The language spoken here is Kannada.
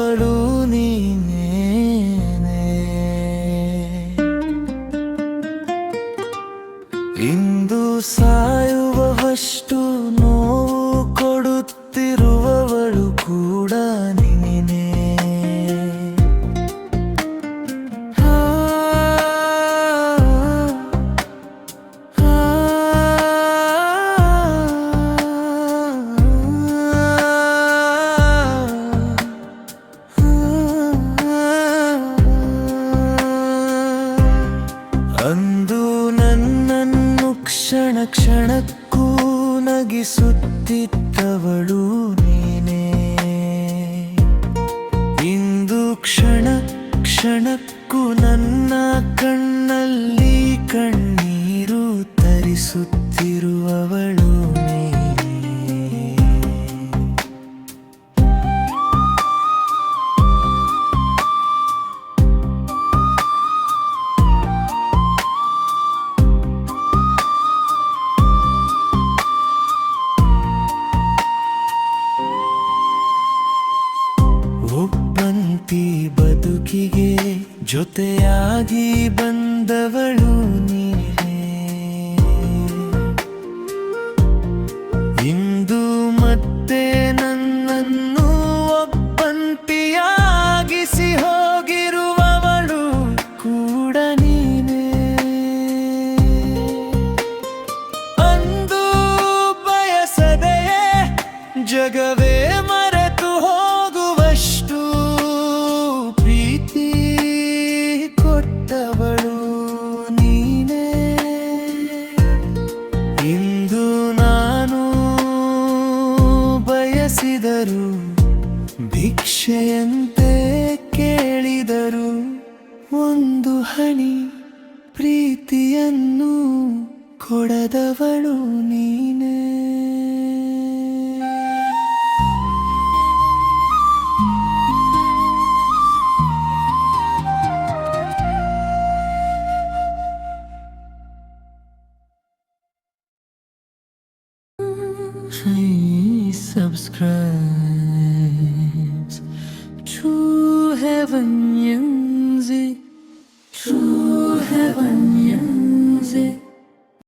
ನೀಡುವವಳು ನೀನೇನೆ. ಇಂದು ಸಾಯುವಷ್ಟು ನೋವು ಕೊಡುತ್ತಿರುವವಳು ಕೂಡ ನೀನೇ. ಅಂದು ನನ್ನನ್ನು ಕ್ಷಣ ಕ್ಷಣಕ್ಕೂ ನಗಿಸುತ್ತಿದ್ದವಳು ನೀನೇ. ಇಂದು ಕ್ಷಣ ಕ್ಷಣಕ್ಕೂ ನನ್ನ ಕಣ್ಣಲ್ಲಿ ಕಣ್ಣೀರು ತರಿಸುತ್ತಿರುವವಳು ನೀನೇ. ಒಬ್ಬಂಟಿ ಬದುಕಿಗೆ ಜೊತೆಯಾಗಿ ಬಂದವಳು ನೀನೇ. ಇಂದು ಮತ್ತೆ ನನ್ನನ್ನು ಒಬ್ಬಂಟಿಯಾಗಿಸಿ ಹೋಗಿರುವವಳು ಕೂಡ ನೀನೇ. ಅಂದು ಬಯಸದೆಯೇ ಜಗವೇ ಮರೆತು ಹೋಗುವಷ್ಟು ಪ್ರೀತಿ ಕೊಟ್ಟವಳು ನೀನೇ. ಇಂದು ನಾನು ಬಯಸಿದರು ಭಿಕ್ಷೆಯಂತೆ ಕೇಳಿದರು ಒಂದು ಹನಿ ಪ್ರೀತಿಯನ್ನು ಕೊಡದವಳು ನೀನೇ. Please subscribe to Heaven You.